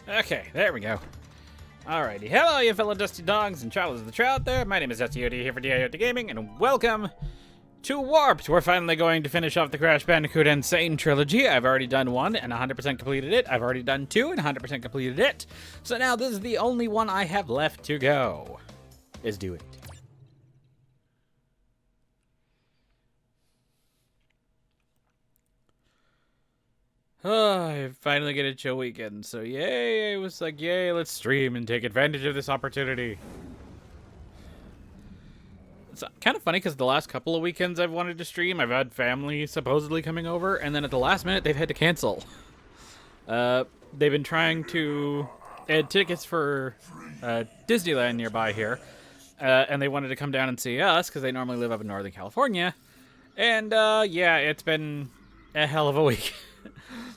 Okay, there we go. Alrighty, hello you fellow Dusty Dogs and Travelers of the Trail out there. My name is Dusty OD here for DIOT Gaming, and welcome to Warped. We're finally going to finish off the Crash Bandicoot Insane trilogy. I've already done one and 100% completed it. I've already done two and 100% completed it. So now this is the only one I have left to go. Is do it. Oh, I finally get a chill weekend, so yay, I was like, yay, let's stream and take advantage of this opportunity. It's kind of funny because the last couple of weekends I've wanted to stream, I've had family supposedly coming over, and then at the last minute they've had to cancel. They've been trying to add tickets for Disneyland nearby here, and they wanted to come down and see us because they normally live up in Northern California. And yeah, it's been a hell of a week.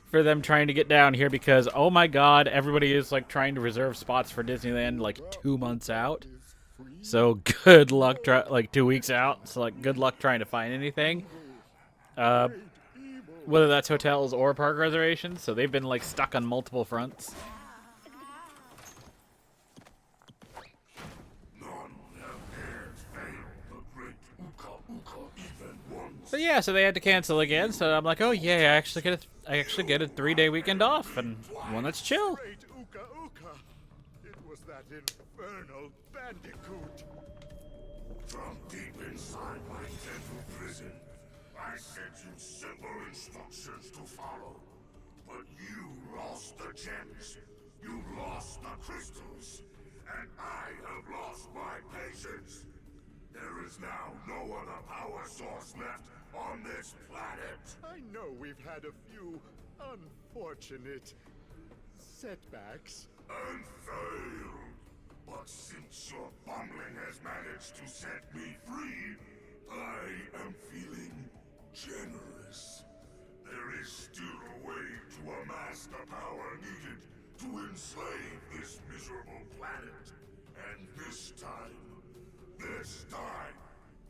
For them trying to get down here because, oh my god, everybody is like trying to reserve spots for Disneyland like 2 months out. So good luck, like 2 weeks out. So like good luck trying to find anything. Whether that's hotels or park reservations. So they've been like stuck on multiple fronts. But yeah, so they had to cancel again. So I'm like, oh yeah, I actually get a 3-day weekend off and one that's chill. It was that infernal Bandicoot. From deep inside my dental prison, I sent you simple instructions to follow. But you lost the gems, you lost the crystals, and I have lost my patience. There is now no other power source left on this planet. I know we've had a few unfortunate setbacks. And failed. But since your bumbling has managed to set me free, I am feeling generous. There is still a way to amass the power needed to enslave this miserable planet. And this time,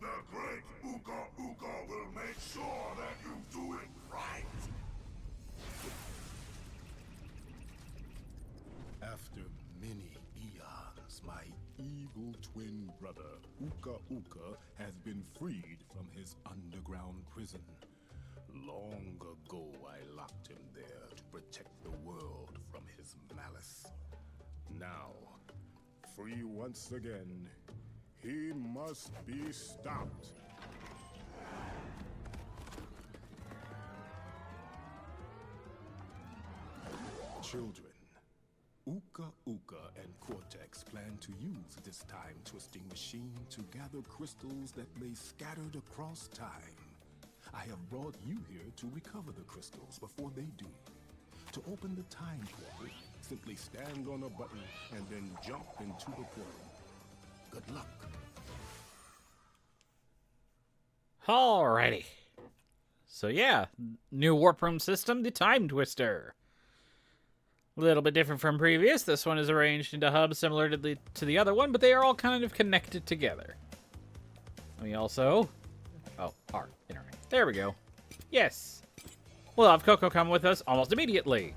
the great AGAAAAAIN will make sure that you do it right. After many eons, my evil twin brother, AGAAAAAIN, has been freed from his underground prison. Long ago, I locked him there to protect the world from his malice. Now, free once again, he must be stopped. Children, AGAAAAAIN and Cortex plan to use this time-twisting machine to gather crystals that lay scattered across time. I have brought you here to recover the crystals before they do. To open the time portal, simply stand on a button and then jump into the portal. Good luck. Alrighty. So yeah, new warp room system, the Time Twister. A little bit different from previous. This one is arranged into hubs similar to the other one, but they are all kind of connected together. We also... Oh, R. Internet. There we go. Yes. We'll have Coco come with us almost immediately.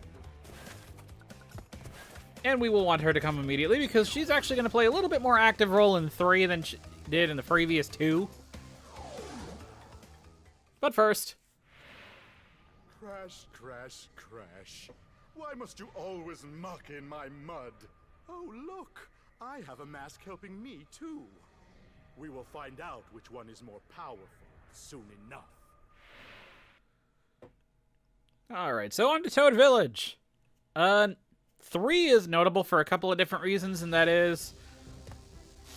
And we will want her to come immediately because she's actually going to play a little bit more active role in 3 than she did in the previous 2. But first... Crash, crash, crash. Why must you always muck in my mud? Oh, look! I have a mask helping me, too. We will find out which one is more powerful soon enough. Alright, so on to Toad Village. 3 is notable for a couple of different reasons, and that is...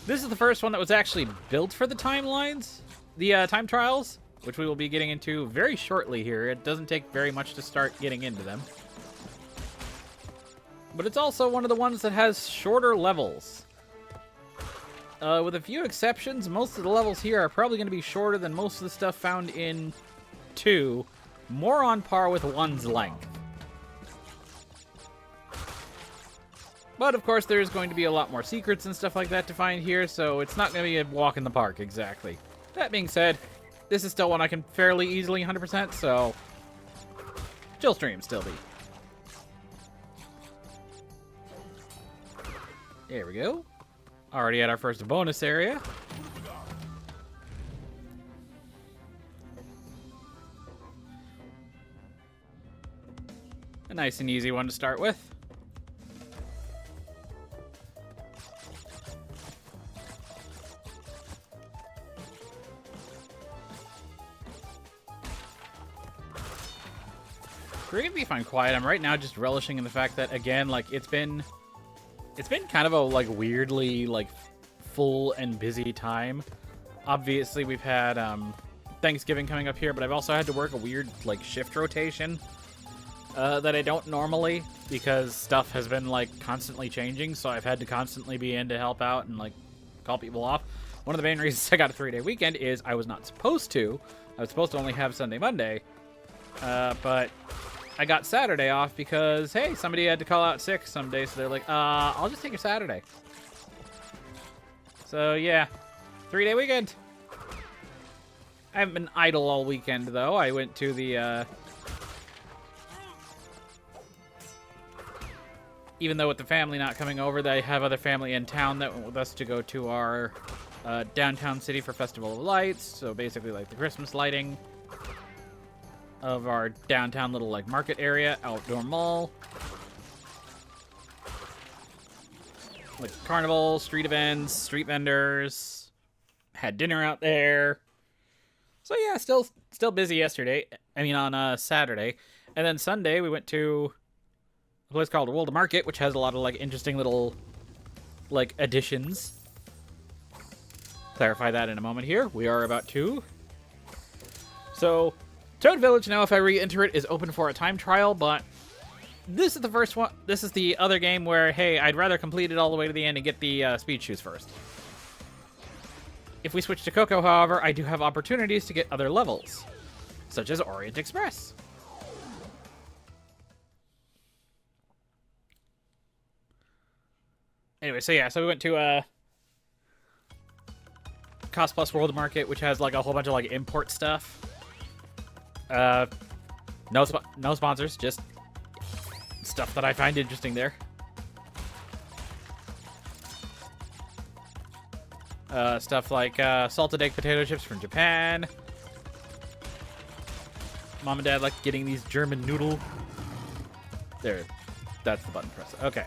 This is the first one that was actually built for the timelines. The time trials, which we will be getting into very shortly here. It doesn't take very much to start getting into them. But it's also one of the ones that has shorter levels. With a few exceptions, most of the levels here are probably going to be shorter than most of the stuff found in 2. More on par with 1's length. But of course there's going to be a lot more secrets and stuff like that to find here, so it's not going to be a walk in the park exactly. That being said, this is still one I can fairly easily 100%, so chill stream still be. There we go. Already at our first bonus area. A nice and easy one to start with. We're gonna be fine quiet. I'm right now just relishing in the fact that, again, like, it's been kind of a, like, weirdly, like, full and busy time. Obviously, we've had Thanksgiving coming up here, but I've also had to work a weird, like, shift rotation that I don't normally, because stuff has been, like, constantly changing, so I've had to constantly be in to help out and, like, call people off. One of the main reasons I got a 3-day weekend is I was not supposed to. I was supposed to only have Sunday, Monday, but I got Saturday off because, hey, somebody had to call out sick some day, so they're like, I'll just take a Saturday. So, yeah, 3-day weekend. I haven't been idle all weekend, though. I went to the, even though with the family not coming over, they have other family in town that went with us to go to our downtown city for Festival of Lights. So, basically, like, the Christmas lighting of our downtown little, like, market area, outdoor mall. Like, carnival, street events, street vendors. Had dinner out there. So, yeah, still busy yesterday. I mean, on Saturday. And then Sunday, we went to a place called World Market, which has a lot of, like, interesting little, like, additions. Clarify that in a moment here. We are about to. So, Toad Village, now if I re-enter it, is open for a time trial, but this is the first one. This is the other game where, hey, I'd rather complete it all the way to the end and get the speed shoes first. If we switch to Coco, however, I do have opportunities to get other levels, such as Orient Express. Anyway, so yeah, so we went to Cost Plus World Market, which has, like, a whole bunch of, like, import stuff. No sponsors, just stuff that I find interesting there. Stuff like salted egg potato chips from Japan. Mom and Dad like getting these German noodle. There, that's the button press. Okay.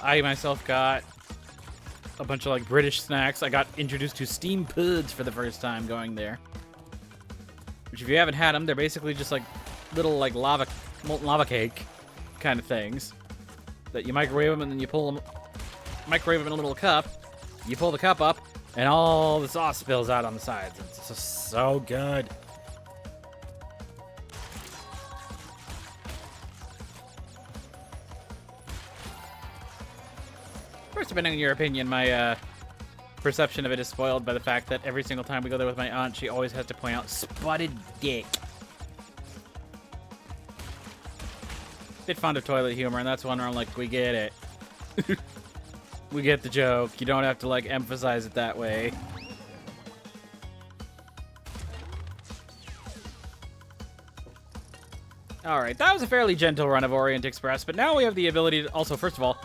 I myself got a bunch of, like, British snacks. I got introduced to steam puds for the first time going there. Which, if you haven't had them, they're basically just, like, little, like, molten lava cake kind of things. That you microwave them and then you pull them, microwave them in a little cup. You pull the cup up and all the sauce spills out on the sides. It's just so good. Of course, depending on your opinion, my perception of it is spoiled by the fact that every single time we go there with my aunt, she always has to point out spotted dick. Bit fond of toilet humor, and that's one where I'm like, we get it. We get the joke. You don't have to, like, emphasize it that way. Alright, that was a fairly gentle run of Orient Express, but now we have the ability to also, first of all,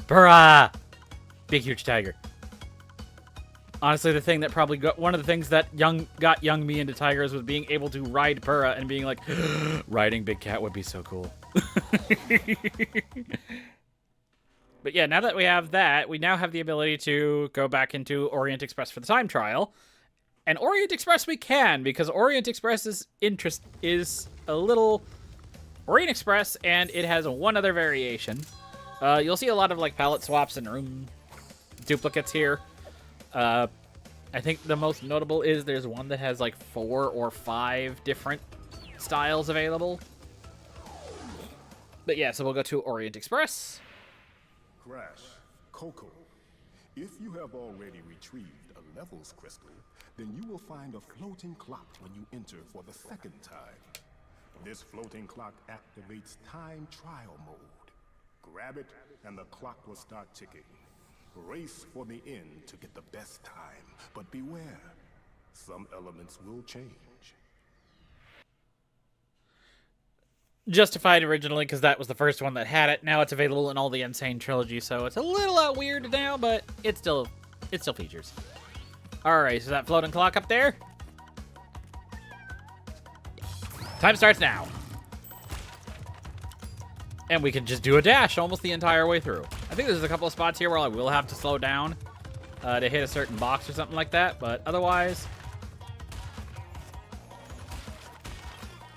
brah! Big, huge tiger. Honestly, the thing that probably got one of the things that got young me into tigers was being able to ride Purah and being like, riding Big Cat would be so cool. But yeah, now that we have that, we now have the ability to go back into Orient Express for the time trial. And Orient Express we can, because Orient Express's interest is a little Orient Express, and it has one other variation. You'll see a lot of, like, palette swaps and room duplicates here. I think the most notable is there's one that has, like, 4 or 5 different styles available. But yeah, so we'll go to Orient Express. Crash, Coco. If you have already retrieved a levels crystal, then you will find a floating clock when you enter for the second time. This floating clock activates time trial mode. Grab it, and the clock will start ticking. Race for the end to get the best time, but beware, some elements will change. Justified originally because that was the first one that had it. Now it's available in all the Insane trilogy, so it's a little weird now, but it still features. All right, so that floating clock up there. Time starts now. And we can just do a dash almost the entire way through. I think there's a couple of spots here where I will have to slow down to hit a certain box or something like that, but otherwise,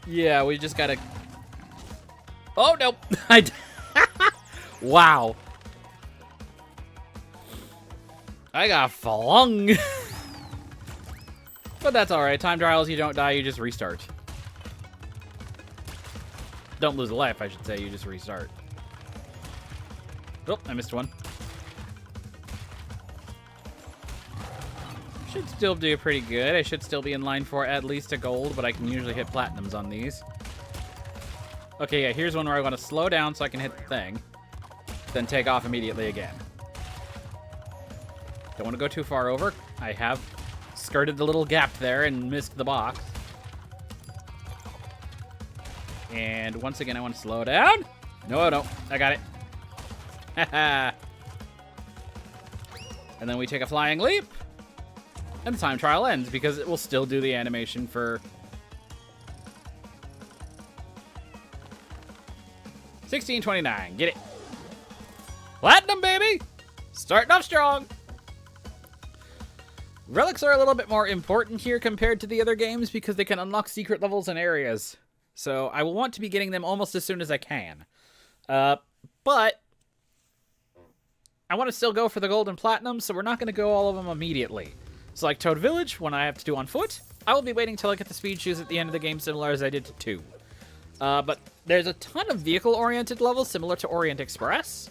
yeah, we just gotta. Oh, nope. Wow. I got flung. But that's alright. Time trials, you don't die, you just restart. Don't lose a life, I should say. You just restart. Oh, I missed one. Should still do pretty good. I should still be in line for at least a gold, but I can usually hit platinums on these. Okay, yeah, here's one where I want to slow down so I can hit the thing. Then take off immediately again. Don't want to go too far over. I have skirted the little gap there and missed the box. And once again, I want to slow down. No, I don't. I got it. Haha. And then we take a flying leap. And the time trial ends because it will still do the animation for 1629. Get it. Platinum, baby! Starting off strong. Relics are a little bit more important here compared to the other games because they can unlock secret levels and areas. So I will want to be getting them almost as soon as I can. But I want to still go for the gold and platinum, so we're not going to go all of them immediately. So like Toad Village, when I have to do on foot, I will be waiting till I get the speed shoes at the end of the game, similar as I did to 2. But there's a ton of vehicle-oriented levels similar to Orient Express.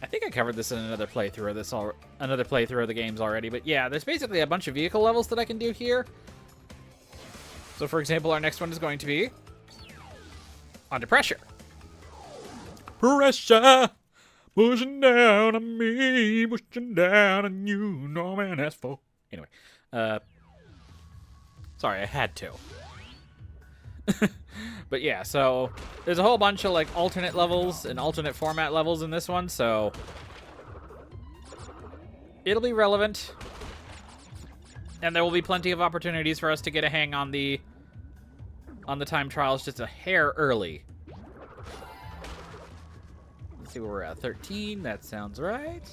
I think I covered this in another playthrough of this another playthrough of the games already, but yeah, there's basically a bunch of vehicle levels that I can do here. So for example, our next one is going to be Under Pressure. Pressure pushing down on me, pushing down on you, no man has for. Anyway, sorry, I had to. But yeah, so there's a whole bunch of like alternate levels and alternate format levels in this one, so it'll be relevant. And there will be plenty of opportunities for us to get a hang on the time trials just a hair early. Let's see where we're at. 13, that sounds right.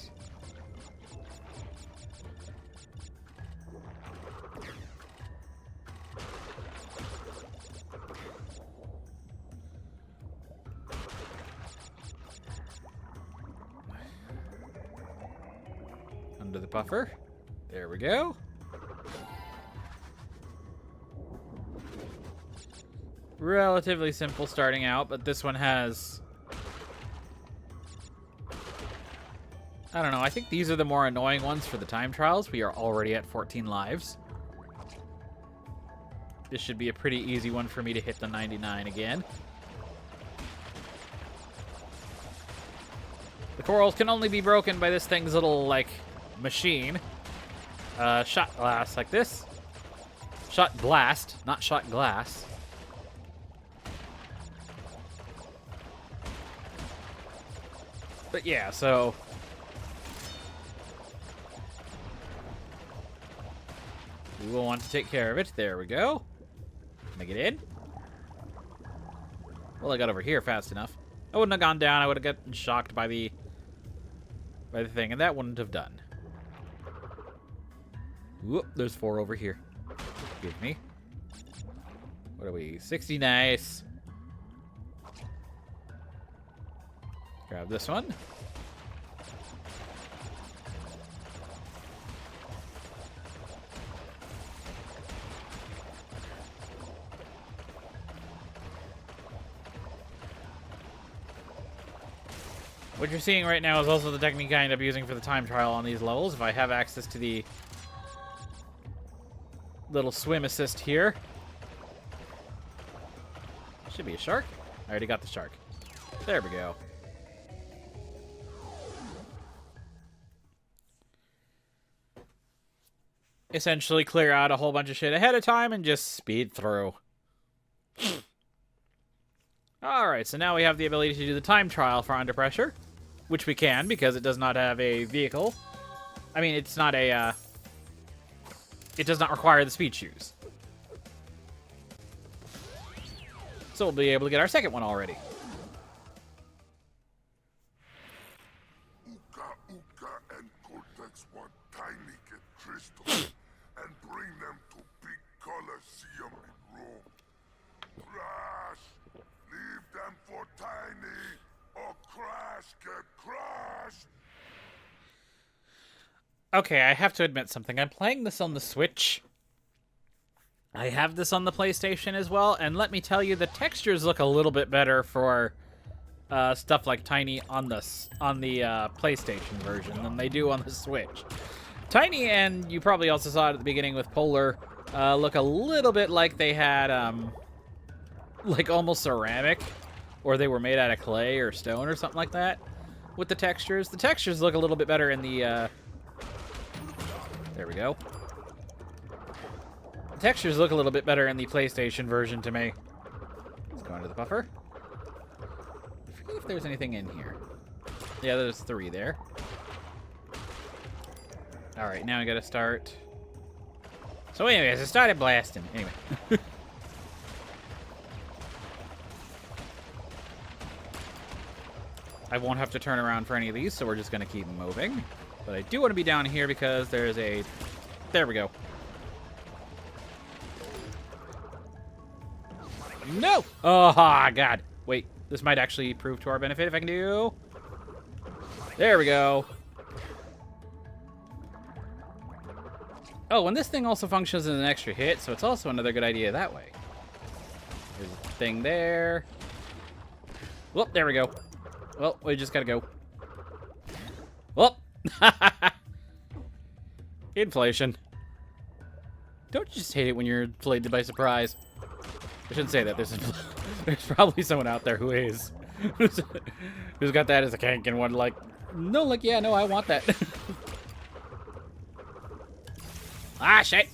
Under the buffer. There we go. Relatively simple starting out, but this one has... I don't know, I think these are the more annoying ones for the time trials. We are already at 14 lives. This should be a pretty easy one for me to hit the 99 again. The corals can only be broken by this thing's little, like, machine. Shot glass like this. Shot blast, not shot glass. But yeah, so... we will want to take care of it. There we go. Can I get in? Well, I got over here fast enough. I wouldn't have gone down. I would have gotten shocked by the thing, and that wouldn't have done. Whoop, there's 4 over here. Give me. What are we? 60, nice. Grab this one. What you're seeing right now is also the technique I end up using for the time trial on these levels. If I have access to the little swim assist here. Should be a shark. I already got the shark. There we go. essentially clear out a whole bunch of shit ahead of time and just speed through. Alright, so now we have the ability to do the time trial for Under Pressure, which we can because it does not have a vehicle. I mean, it's not a, it does not require the speed shoes. So we'll be able to get our second one already. Uka and Cortex want Tiny get crystals and bring them to big Colosseum in Rome. Crash! Leave them for Tiny, or Crash get crashed! Okay, I have to admit something. I'm playing this on the Switch. I have this on the PlayStation as well, and let me tell you, the textures look a little bit better for stuff like Tiny on the PlayStation version than they do on the Switch. Tiny, and you probably also saw it at the beginning with Polar, look a little bit like they had, like almost ceramic, or they were made out of clay or stone or something like that with the textures. The textures look a little bit better in the, there we go. The textures look a little bit better in the PlayStation version to me. Let's go into the buffer. I forget if there's anything in here. Yeah, there's 3 there. Alright, now I gotta start. So anyways, I started blasting. Anyway. I won't have to turn around for any of these, so we're just gonna keep moving. But I do want to be down here because there's a... There we go. No! Oh, God. Wait, this might actually prove to our benefit if I can do... There we go. Oh, and this thing also functions as an extra hit, so it's also another good idea that way. There's a thing there. Whoop, there we go. Well, we just gotta go. Whoop! Inflation. Don't you just hate it when you're played by surprise? I shouldn't say that. There's probably someone out there who is. Who's got that as a kink and one like, no, like, yeah, no, I want that. Ah, shit.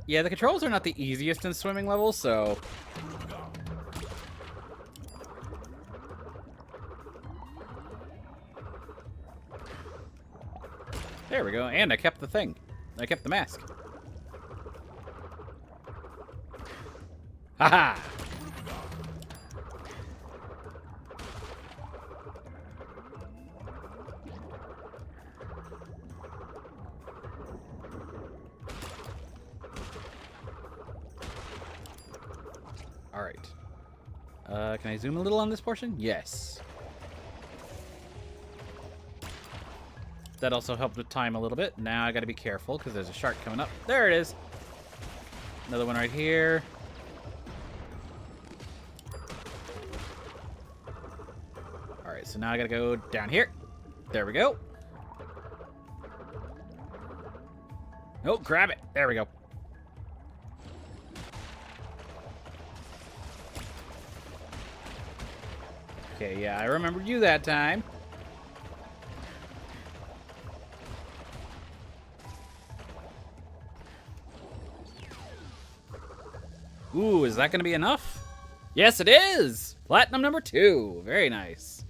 Yeah, the controls are not the easiest in swimming levels, so... There we go, and I kept the thing. I kept the mask. Haha! Alright. Can I zoom a little on this portion? Yes. That also helped with time a little bit. Now I gotta be careful because there's a shark coming up. There it is. Another one right here. Alright, so now I gotta go down here. There we go. Oh, grab it. There we go. Okay, yeah, I remembered you that time. Ooh, is that going to be enough? Yes, it is! Platinum number 2. Very nice.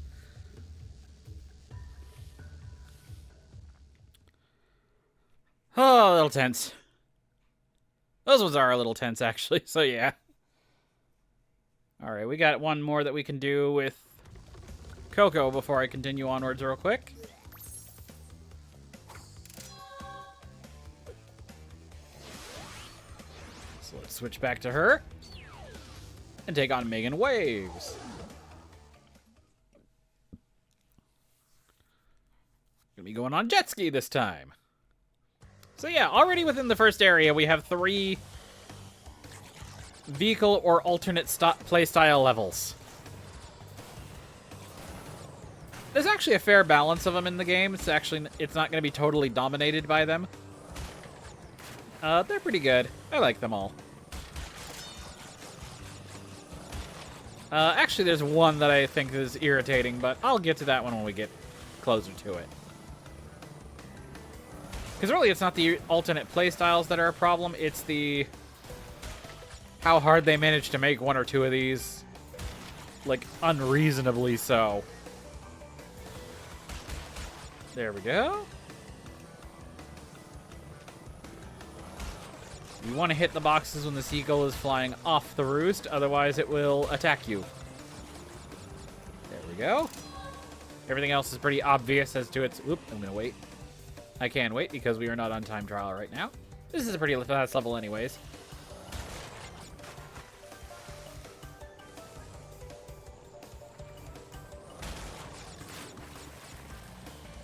Oh, a little tense. Those ones are a little tense, actually, so yeah. Alright, we got one more that we can do with Coco before I continue onwards real quick. So let's switch back to her and take on Megan Waves. Gonna be going on jet ski this time. So yeah, already within the first area, we have 3 vehicle or alternate playstyle levels. There's actually a fair balance of them in the game. It's not going to be totally dominated by them. They're pretty good. I like them all. Actually, there's one that I think is irritating, but I'll get to that one when we get closer to it. Because really, it's not the alternate playstyles that are a problem. It's the how hard they managed to make one or two of these, like, unreasonably so. There we go. You want to hit the boxes when the seagull is flying off the roost, otherwise it will attack you. There we go. Everything else is pretty obvious as to its... Oop, I'm going to wait. I can wait because we are not on time trial right now. This is a pretty fast level anyways.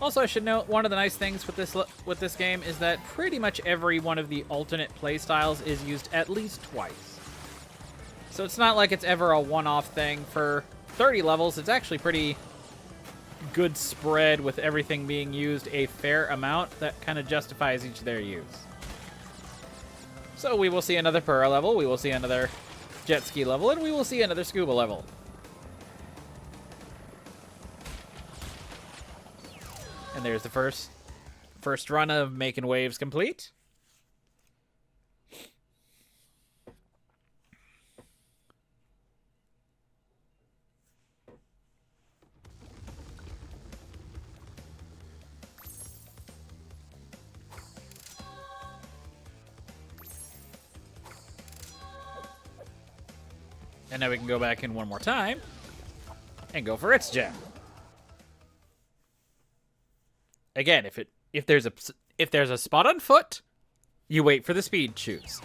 Also, I should note, one of the nice things with this game is that pretty much every one of the alternate playstyles is used at least twice. So it's not like it's ever a one-off thing. For 30 levels, it's actually pretty good spread with everything being used a fair amount that kind of justifies each of their use. So we will see another Purr level, we will see another jet ski level, and we will see another scuba level. And there's the first run of making waves complete. And now we can go back in one more time and go for its gem. Again, if there's a spot on foot, you wait for the speed shoes.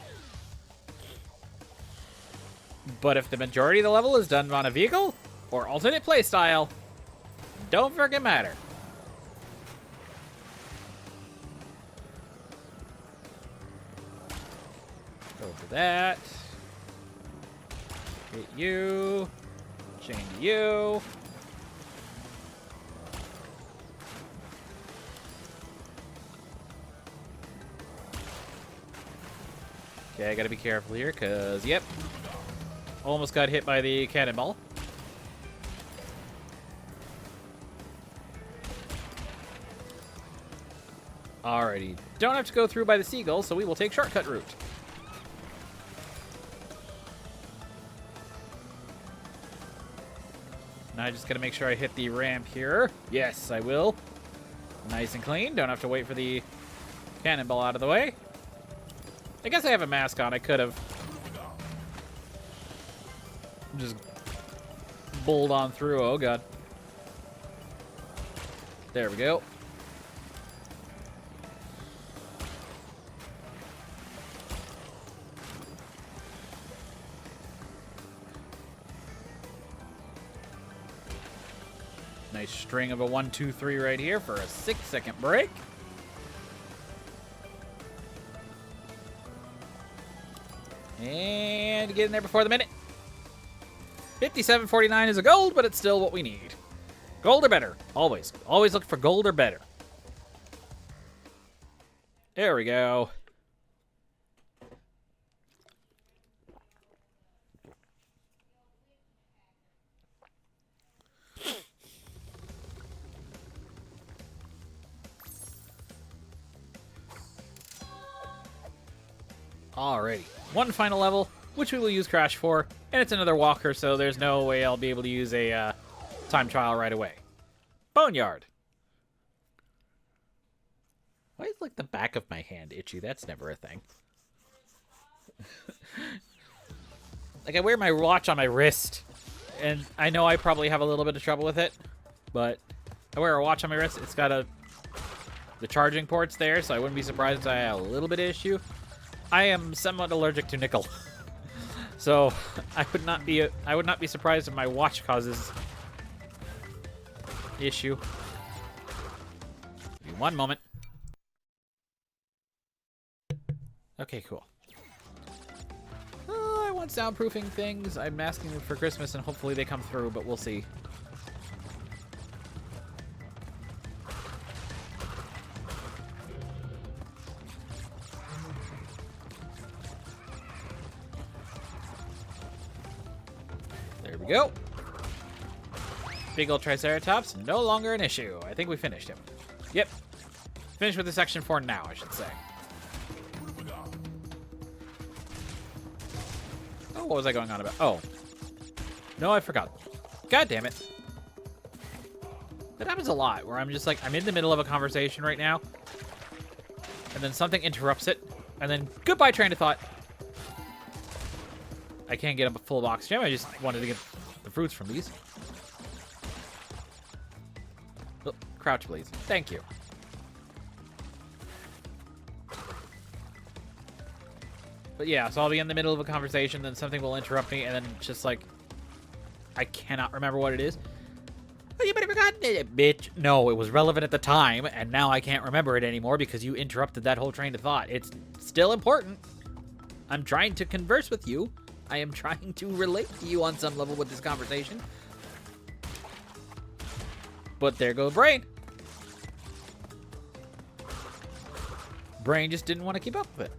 But if the majority of the level is done on a vehicle or alternate playstyle, don't freaking matter. Go for that. Hit you. Chain to you. Okay, I gotta be careful here, because, yep. Almost got hit by the cannonball. Alrighty. Don't have to go through by the seagull, so we will take shortcut route. Now I just gotta make sure I hit the ramp here. Yes, I will. Nice and clean. Don't have to wait for the cannonball out of the way. I guess I have a mask on. I could have just bowled on through. Oh, God. There we go. Nice string of a 1, 2, 3 right here for a 6-second break. And get in there before the minute. 57.49 is a gold, but it's still what we need. Gold or better. Always. Always look for gold or better. There we go. Alrighty. One final level, which we will use Crash for, and it's another walker, so there's no way I'll be able to use a time trial right away. Boneyard. Why is, like, the back of my hand itchy? That's never a thing. Like, I wear my watch on my wrist, and I know I probably have a little bit of trouble with it, but I wear a watch on my wrist. It's got the charging ports there, so I wouldn't be surprised if I had a little bit of issue. I am somewhat allergic to nickel, so I would not be surprised if my watch causes issue. Give me one moment. Okay, cool. I want soundproofing things. I'm asking them for Christmas, and hopefully they come through, but we'll see. There we go. Big old Triceratops, no longer an issue. I think we finished him. Yep. Finish with the section 4 now, I should say. Oh, what was I going on about? Oh. No, I forgot. God damn it. That happens a lot, where I'm just like, I'm in the middle of a conversation right now, and then something interrupts it, and then goodbye train of thought. I can't get up a full box gem. I just wanted to get the fruits from these. Oh, crouch, please. Thank you. But yeah, so I'll be in the middle of a conversation, then something will interrupt me, and then it's just like, I cannot remember what it is. Oh, you might have forgotten it, bitch. No, it was relevant at the time, and now I can't remember it anymore because you interrupted that whole train of thought. It's still important. I'm trying to converse with you. I am trying to relate to you on some level with this conversation. But there goes brain. Brain just didn't want to keep up with it.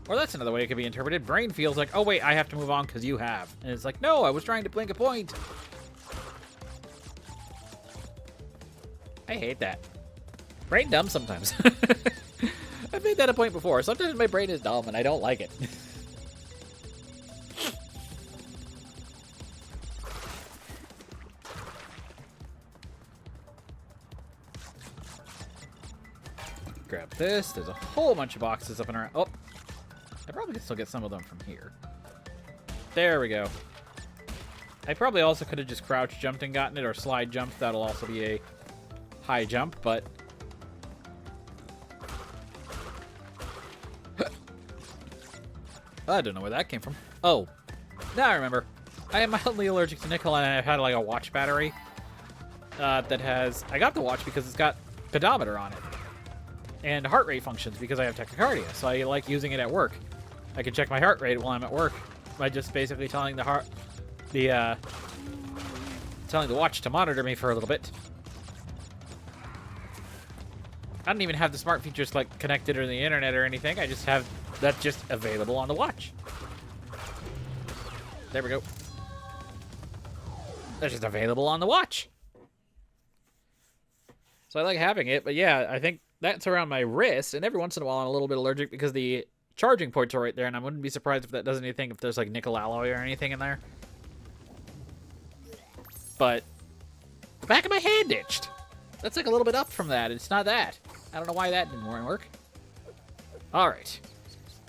Or that's another way it could be interpreted. Brain feels like, oh wait, I have to move on because you have. And it's like, no, I was trying to blink a point. I hate that. Brain dumb sometimes. I've made that a point before. Sometimes my brain is dumb and I don't like it. Grab this. There's a whole bunch of boxes up and around. Oh. I probably can still get some of them from here. There we go. I probably also could have just crouch jumped and gotten it, or slide jumped. That'll also be a high jump, but... I don't know where that came from. Oh, now I remember. I am mildly allergic to nickel, and I've had like a watch battery that has... I got the watch because it's got pedometer on it. And heart rate functions because I have tachycardia, so I like using it at work. I can check my heart rate while I'm at work by just basically telling the watch to monitor me for a little bit. I don't even have the smart features like connected or the internet or anything. I just have that just available on the watch. There we go. That's just available on the watch. So I like having it, but yeah, I think that's around my wrist, and every once in a while I'm a little bit allergic because the charging ports are right there, and I wouldn't be surprised if that does anything, if there's like nickel alloy or anything in there. But the back of my hand itched. That's like a little bit up from that. It's not that. I don't know why that didn't work. Alright.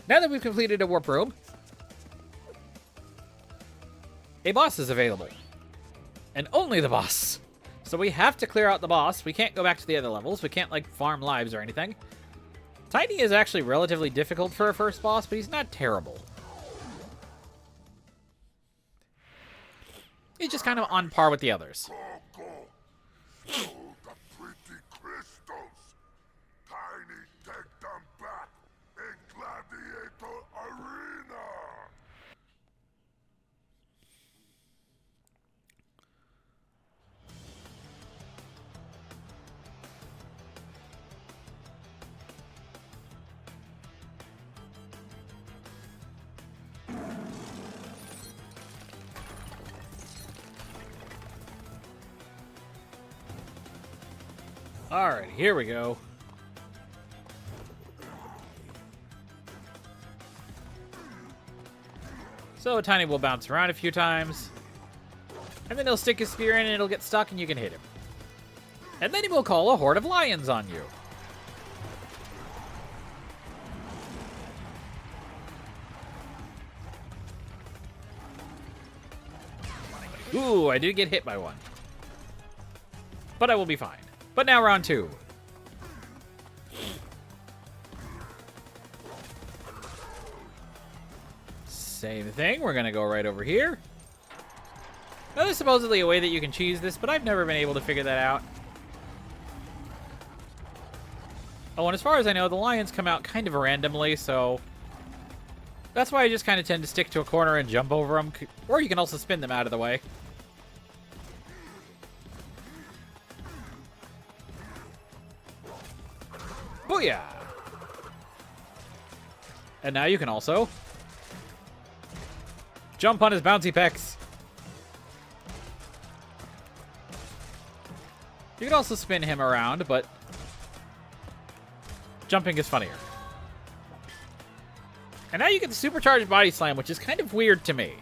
Now that we've completed a warp room, a boss is available. And only the boss. So we have to clear out the boss. We can't go back to the other levels. We can't, like, farm lives or anything. Tiny is actually relatively difficult for a first boss, but he's not terrible. He's just kind of on par with the others. Go, go. Show the pretty crystals. Tiny, take them back in Gladiator Arena. Alright, here we go. So Tiny will bounce around a few times. And then he'll stick his spear in and it'll get stuck and you can hit him. And then he will call a horde of lions on you. Ooh, I did get hit by one. But I will be fine. But now round 2. Same thing. We're going to go right over here. Now, there's supposedly a way that you can cheese this, but I've never been able to figure that out. Oh, and as far as I know, the lions come out kind of randomly, so... That's why I just kind of tend to stick to a corner and jump over them. Or you can also spin them out of the way. Booyah! And now you can also jump on his bouncy pecs. You can also spin him around, but jumping is funnier. And now you get the supercharged body slam, which is kind of weird to me.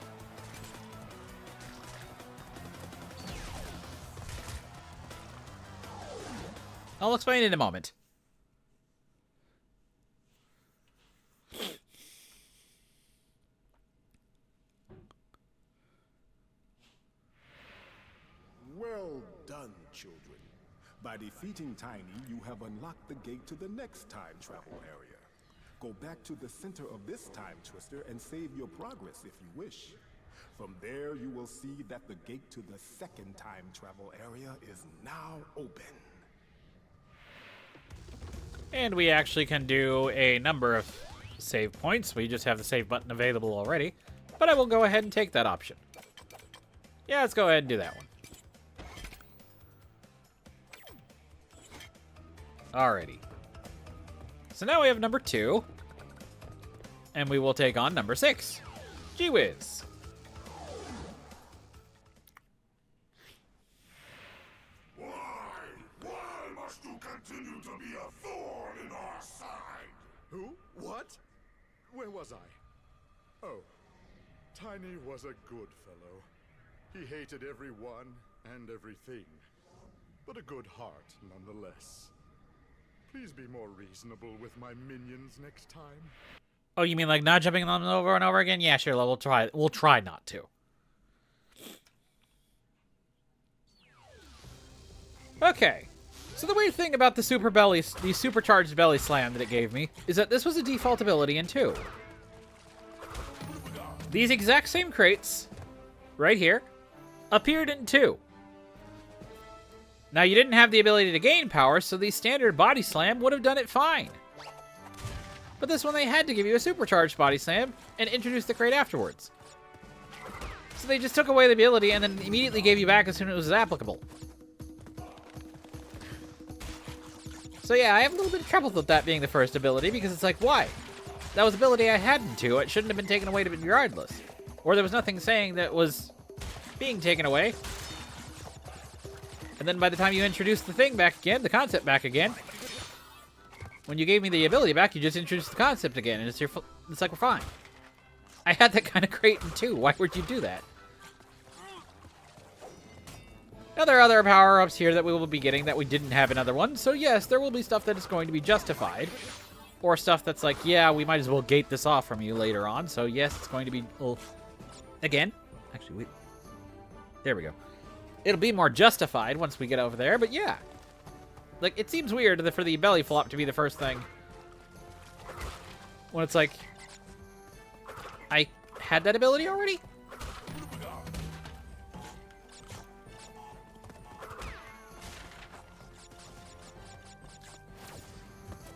I'll explain in a moment. Well done, children. By defeating Tiny, you have unlocked the gate to the next time travel area. Go back to the center of this time twister and save your progress if you wish. From there, you will see that the gate to the second time travel area is now open. And we actually can do a number of save points. We just have the save button available already. But I will go ahead and take that option. Yeah, let's go ahead and do that one. Alrighty. So now we have number 2. And we will take on number 6. Gee whiz. Why must you continue to be a thorn in our side? Who? What? Where was I? Oh, Tiny was a good fellow. He hated everyone and everything, but a good heart nonetheless. Please be more reasonable with my minions next time. Oh, you mean like not jumping on them over and over again? Yeah, sure. We'll try. We'll try not to. Okay. So the weird thing about the the supercharged belly slam that it gave me is that this was a default ability in 2. These exact same crates, right here, appeared in 2. Now, you didn't have the ability to gain power, so the standard body slam would have done it fine. But this one, they had to give you a supercharged body slam and introduce the crate afterwards. So they just took away the ability and then immediately gave you back as soon as it was applicable. So yeah, I have a little bit of trouble with that being the first ability, because it's like, why? That was ability I had in 2. It shouldn't have been taken away regardless. Or there was nothing saying that was being taken away. And then by the time you introduced the thing back again, the concept back again, when you gave me the ability back, you just introduced the concept again, and it's like, we're fine. I had that kind of crate in 2. Why would you do that? Now, there are other power-ups here that we will be getting that we didn't have in other ones, so yes, there will be stuff that is going to be justified. Or stuff that's like, yeah, we might as well gate this off from you later on, so yes, it's going to be... Well, again, actually, wait. There we go. It'll be more justified once we get over there, but yeah. Like, it seems weird for the belly flop to be the first thing. When it's like... I had that ability already?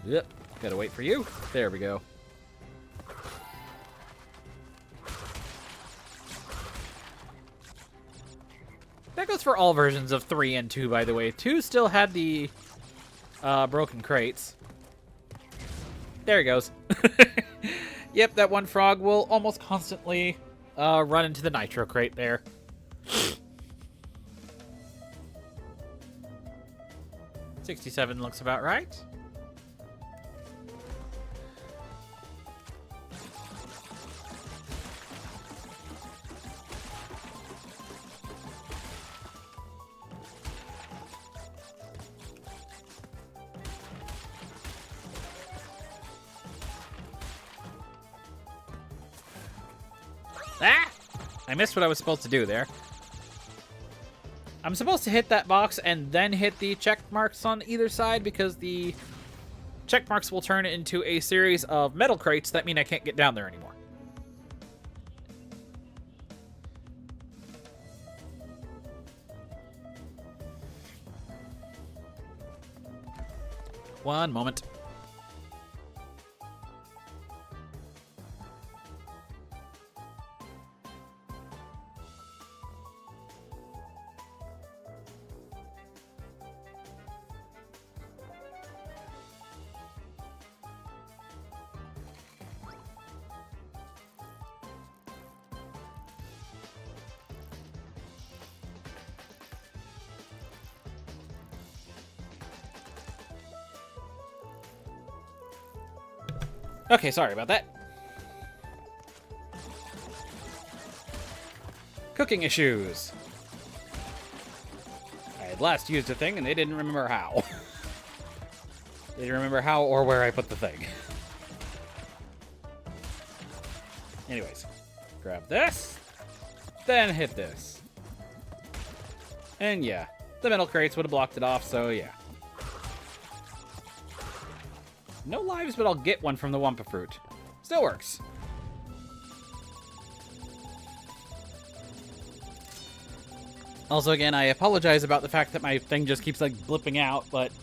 Yep, gotta wait for you. There we go. That goes for all versions of 3 and 2, by the way. 2 still had the broken crates. There he goes. Yep, that one frog will almost constantly run into the nitro crate there. $67 looks about right. Ah! I missed what I was supposed to do there. I'm supposed to hit that box and then hit the check marks on either side because the check marks will turn into a series of metal crates that mean I can't get down there anymore. One moment. Okay, sorry about that. Cooking issues. I had last used a thing and they didn't remember how. They didn't remember how or where I put the thing. Anyways, grab this, then hit this. And yeah, the metal crates would have blocked it off, so yeah. No lives, but I'll get one from the Wumpa fruit. Still works. Also, again, I apologize about the fact that my thing just keeps, like, blipping out, but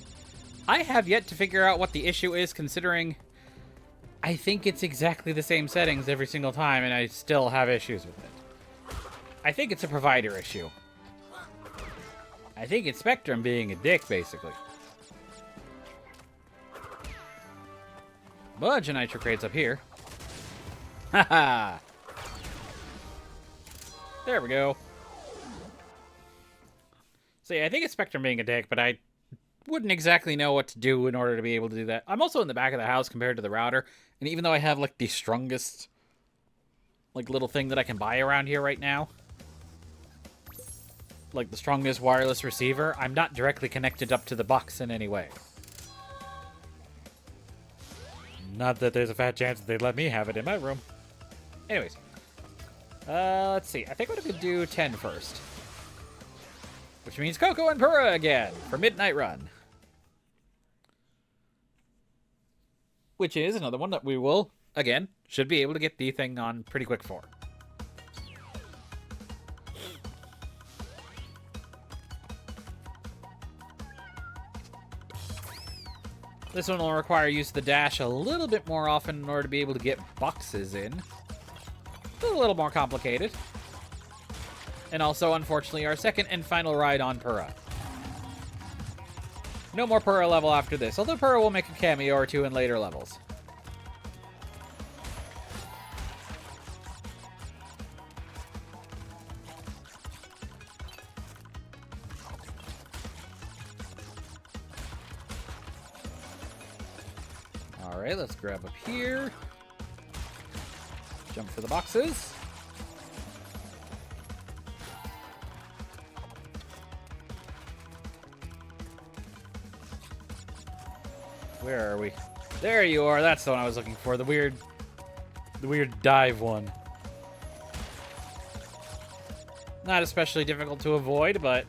I have yet to figure out what the issue is, considering I think it's exactly the same settings every single time, and I still have issues with it. I think it's a provider issue. I think it's Spectrum being a dick, basically. Bunch of nitro crates up here. Haha! There we go. So yeah, I think it's Spectrum being a dick, but I wouldn't exactly know what to do in order to be able to do that. I'm also in the back of the house compared to the router, and even though I have, like, the strongest, like, little thing that I can buy around here right now, like, the strongest wireless receiver, I'm not directly connected up to the box in any way. Not that there's a fat chance that they'd let me have it in my room. Anyways. Let's see. I think I'm going to do 10 first. Which means Coco and Purah again for Midnight Run. Which is another one that we will, again, should be able to get the thing on pretty quick for. This one will require use of the dash a little bit more often in order to be able to get boxes in. It's a little more complicated. And also, unfortunately, our second and final ride on Purah. No more Purah level after this, although Purah will make a cameo or two in later levels. Alright, let's grab up here. Jump for the boxes. Where are we? There you are. That's the one I was looking for. The weird dive one. Not especially difficult to avoid, but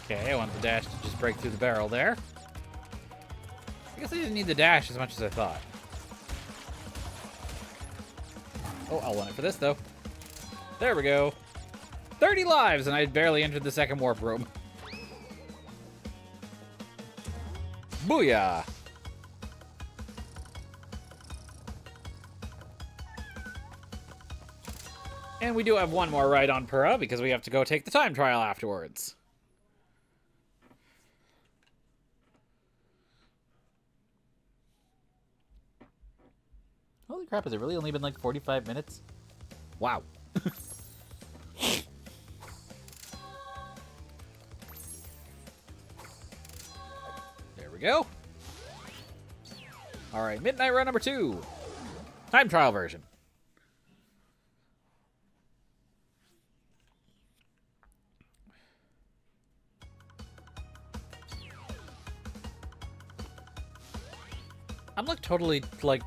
okay, I want the dash to just break through the barrel there. I guess I didn't need the dash as much as I thought. Oh, I'll want it for this, though. There we go. 30 lives, and I barely entered the second warp room. Booyah! And we do have one more ride on Purah, because we have to go take the time trial afterwards. Holy crap, has it really only been like 45 minutes? Wow. There we go. Alright, Midnight Run number 2. Time trial version. I'm like totally like,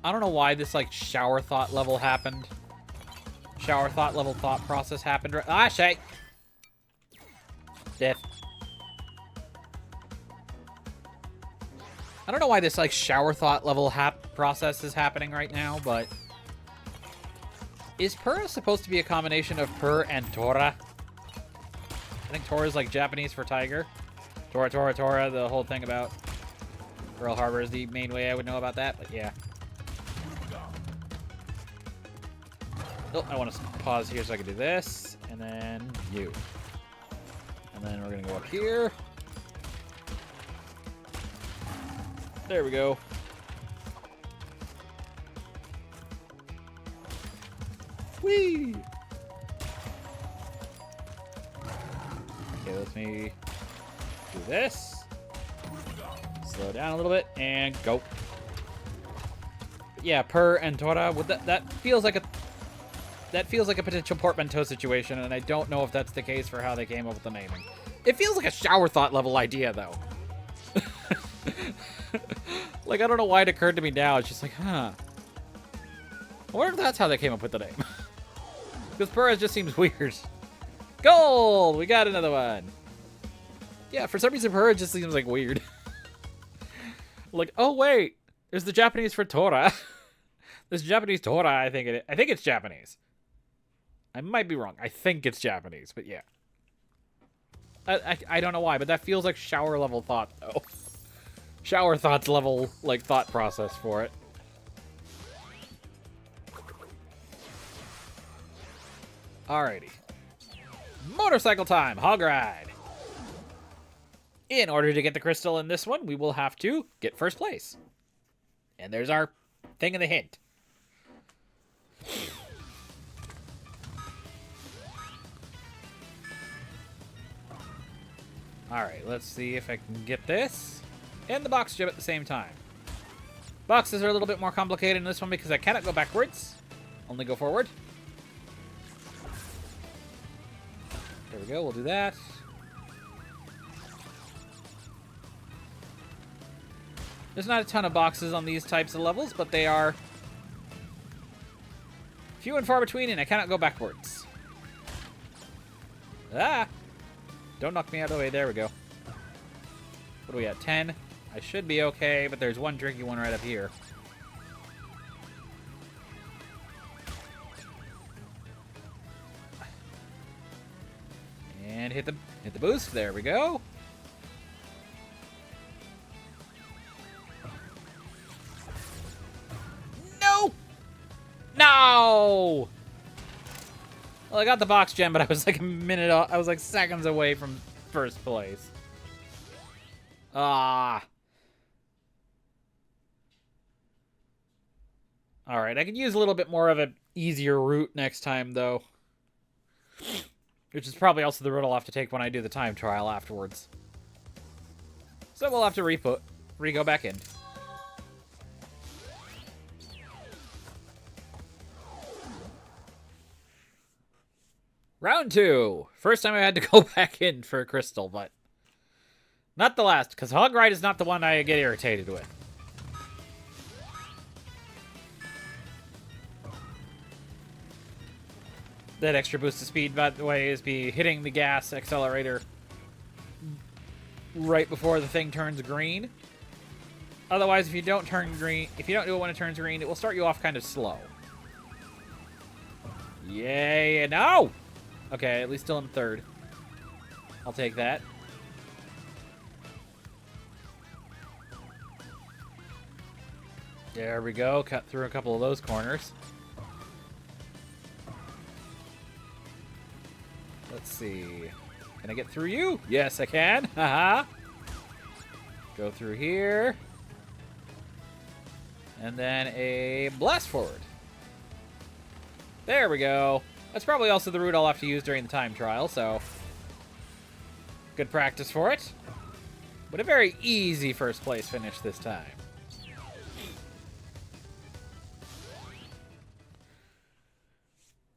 I don't know why this like shower thought level happened. Shower thought level thought process happened. Ah, shit. Death. I don't know why this like shower thought level process is happening right now, but is Purah supposed to be a combination of Purr and Tora? I think Tora is like Japanese for tiger. Tora, Tora, Tora, the whole thing about Pearl Harbor is the main way I would know about that, but yeah. Oh, I want to pause here so I can do this, and then you. And then we're going to go up here. There we go. Whee! Okay, let me do this. Slow down a little bit and go. But yeah, Per and Tora. That feels like a potential portmanteau situation, and I don't know if that's the case for how they came up with the naming. It feels like a shower thought level idea, though. Like, I don't know why it occurred to me now. It's just like, huh. I wonder if that's how they came up with the name. Because Perez just seems weird. Gold! We got another one. Yeah, for some reason, Perez just seems like weird. Like, oh, wait. There's the Japanese for Tora. There's Japanese Tora, I think it's Japanese. I might be wrong. I think it's Japanese, but yeah. I don't know why, but that feels like shower level thought, though. Shower thoughts level, like, thought process for it. Alrighty. Motorcycle time! Hog ride! In order to get the crystal in this one, we will have to get first place. And there's our thing in the hint. Alright, let's see if I can get this. And the box gem at the same time. Boxes are a little bit more complicated in this one because I cannot go backwards. Only go forward. There we go, we'll do that. There's not a ton of boxes on these types of levels, but they are few and far between, and I cannot go backwards. Ah! Don't knock me out of the way. There we go. What are we at? 10? I should be okay, but there's one tricky one right up here. And hit the boost. There we go. No! No! Well, I got the box gem, but I was like I was like seconds away from first place. Ah. Alright, I could use a little bit more of an easier route next time, though. Which is probably also the route I'll have to take when I do the time trial afterwards. So we'll have to re-go back in. Round 2. First time I had to go back in for a crystal, but not the last, because Hog Ride is not the one I get irritated with. That extra boost of speed, by the way, is hitting the gas accelerator right before the thing turns green. Otherwise, if you don't do it when it turns green, it will start you off kind of slow. Yay, no! Okay, at least still in third. I'll take that. There we go. Cut through a couple of those corners. Let's see. Can I get through you? Yes, I can. Haha. Go through here. And then a blast forward. There we go. That's probably also the route I'll have to use during the time trial, so good practice for it. But a very easy first place finish this time.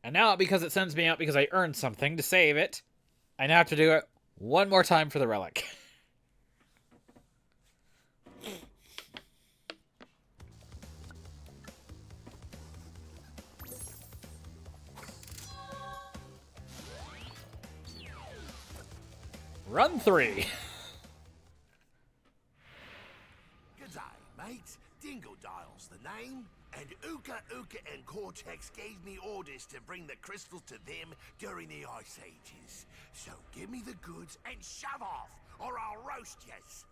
And now, because it sends me out because I earned something to save it, I now have to do it one more time for the relic. Run 3. G'day, mate. Dingle Dial's the name. And Uka and Cortex gave me orders to bring the crystals to them during the Ice Ages. So give me the goods and shove off, or I'll roast yous.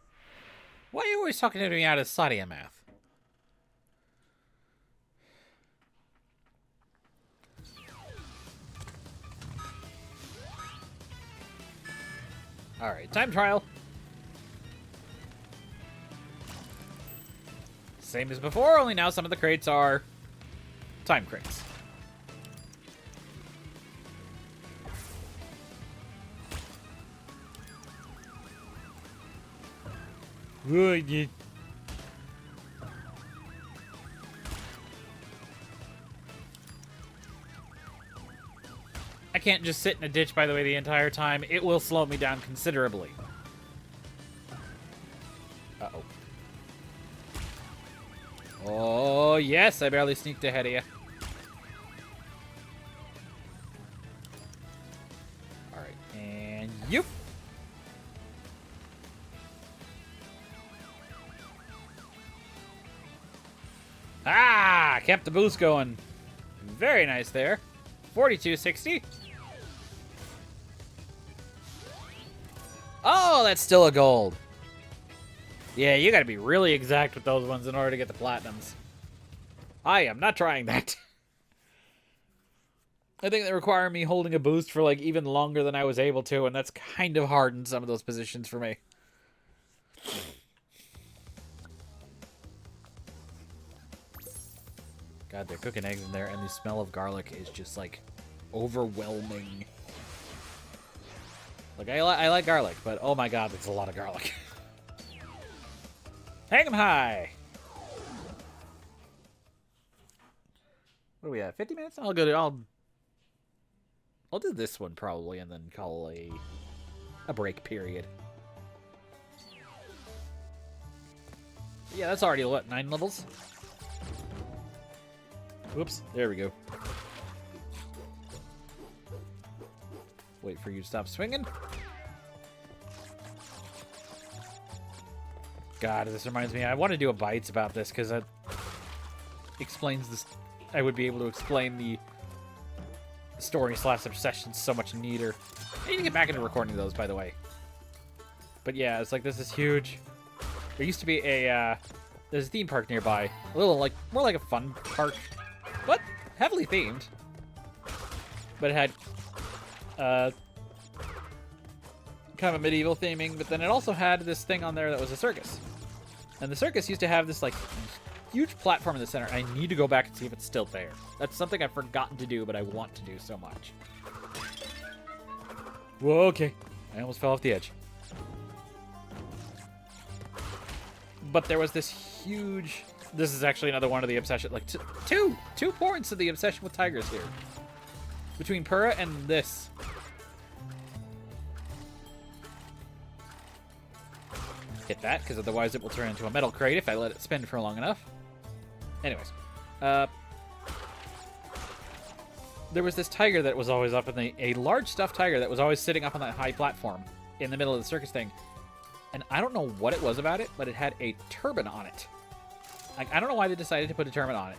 Why are you always talking to me out of Sadia math? Alright, time trial. Same as before, only now some of the crates are time crates. I can't just sit in a ditch, by the way, the entire time. It will slow me down considerably. Uh-oh. Oh, yes, I barely sneaked ahead of you. Alright, and you. Ah, kept the boost going. Very nice there. 4260. Oh, that's still a gold. Yeah, you gotta be really exact with those ones in order to get the platinums. I am not trying that. I think they require me holding a boost for like even longer than I was able to, and that's kind of hard in some of those positions for me. God, they're cooking eggs in there, and the smell of garlic is just like overwhelming. Like, I like garlic, but oh my god, that's a lot of garlic. Hang 'em high! What are we at? 50 minutes? I'll do this one probably, and then call a break period. Yeah, that's already, what, 9 levels? Whoops, there we go. Wait for you to stop swinging. God, this reminds me, I want to do a bites about this because that explains this. I would be able to explain the story / obsession so much neater. I need to get back into recording those, by the way. But yeah, it's like this is huge. There used to be there's a theme park nearby, a little like more like a fun park, but heavily themed. But it had kind of a medieval theming, but then it also had this thing on there that was a circus. And the circus used to have this like huge platform in the center. I need to go back and see if it's still there. That's something I've forgotten to do, but I want to do so much. Whoa, okay. I almost fell off the edge. But there was this huge... This is actually another one of the obsession... Like, two points of the obsession with tigers here. Between Pura and this. Hit that, because otherwise it will turn into a metal crate if I let it spin for long enough. Anyways. There was this tiger that was always up in the... A large stuffed tiger that was always sitting up on that high platform in the middle of the circus thing. And I don't know what it was about it, but it had a turban on it. Like, I don't know why they decided to put a turban on it.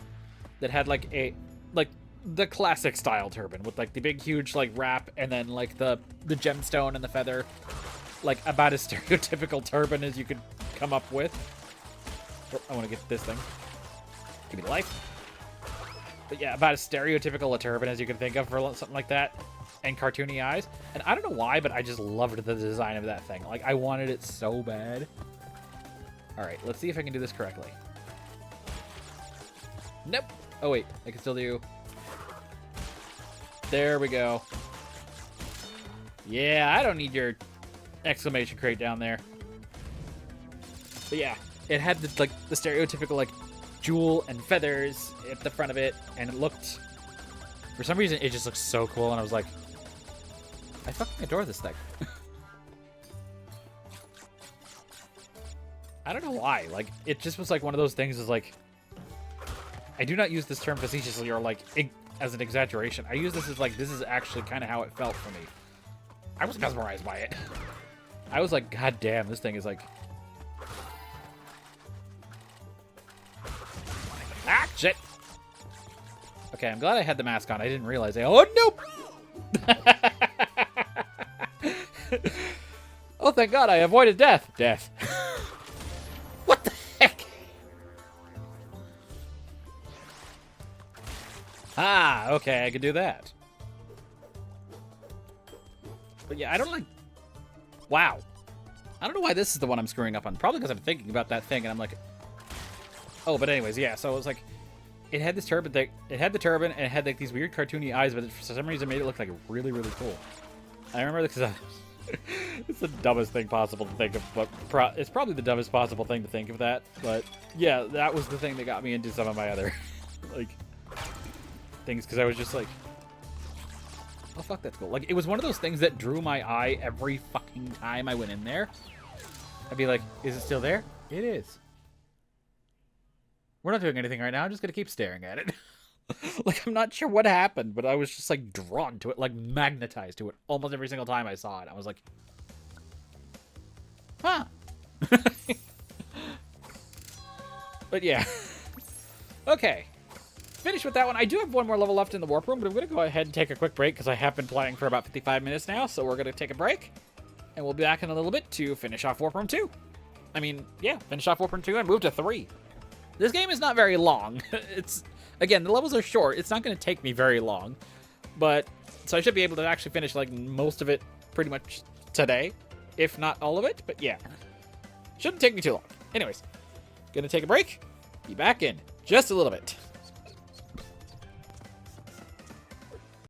That had like the classic style turban with like the big huge like wrap and then like the gemstone and the feather. Like about as stereotypical turban as you could come up with. Oh, I want to get this thing. Give me life. But yeah, about as stereotypical a turban as you can think of for something like that. And cartoony eyes. And I don't know why, but I just loved the design of that thing. Like, I wanted it so bad. Alright, let's see if I can do this correctly. Nope. Oh, wait. I can still do... There we go. Yeah, I don't need your exclamation crate down there. But yeah, it had the, like, the stereotypical, like, jewel and feathers at the front of it. And it looked... For some reason, it just looked so cool. And I was like... I fucking adore this thing. I don't know why. Like, it just was like one of those things is like... I do not use this term facetiously or like as an exaggeration. I use this as like, this is actually kind of how it felt for me. I was mesmerized by it. I was like, god damn, this thing is like... Ah, shit! Okay, I'm glad I had the mask on. I didn't realize it. Oh, nope! Oh, thank God, I avoided death. Death. What the heck? Ah, okay, I can do that. But yeah, I don't like... Wow. I don't know why this is the one I'm screwing up on. Probably because I'm thinking about that thing, and I'm like... Oh, but anyways, yeah, so it was like... It had this turban thing. It had the turban, and it had like these weird cartoony eyes, but for some reason made it look like really, really cool. I remember because It's the dumbest thing possible to think of, but it's probably the dumbest possible thing to think of that. But yeah, that was the thing that got me into some of my other like things, because I was just like, oh fuck, that's cool. Like, it was one of those things that drew my eye every fucking time I went in there. I'd be like, is it still there? It is. We're not doing anything right now. I'm just gonna keep staring at it. Like, I'm not sure what happened, but I was just like drawn to it, like magnetized to it almost every single time I saw it. I was like, huh. But yeah. Okay. Finished with that one. I do have one more level left in the warp room, but I'm going to go ahead and take a quick break because I have been playing for about 55 minutes now, so we're going to take a break. And we'll be back in a little bit to finish off warp room 2. I mean, yeah, finish off warp room 2 and move to 3. This game is not very long. It's, again, the levels are short. It's not going to take me very long. But, so I should be able to actually finish, like, most of it pretty much today, if not all of it. But yeah, shouldn't take me too long. Anyways, gonna take a break. Be back in just a little bit.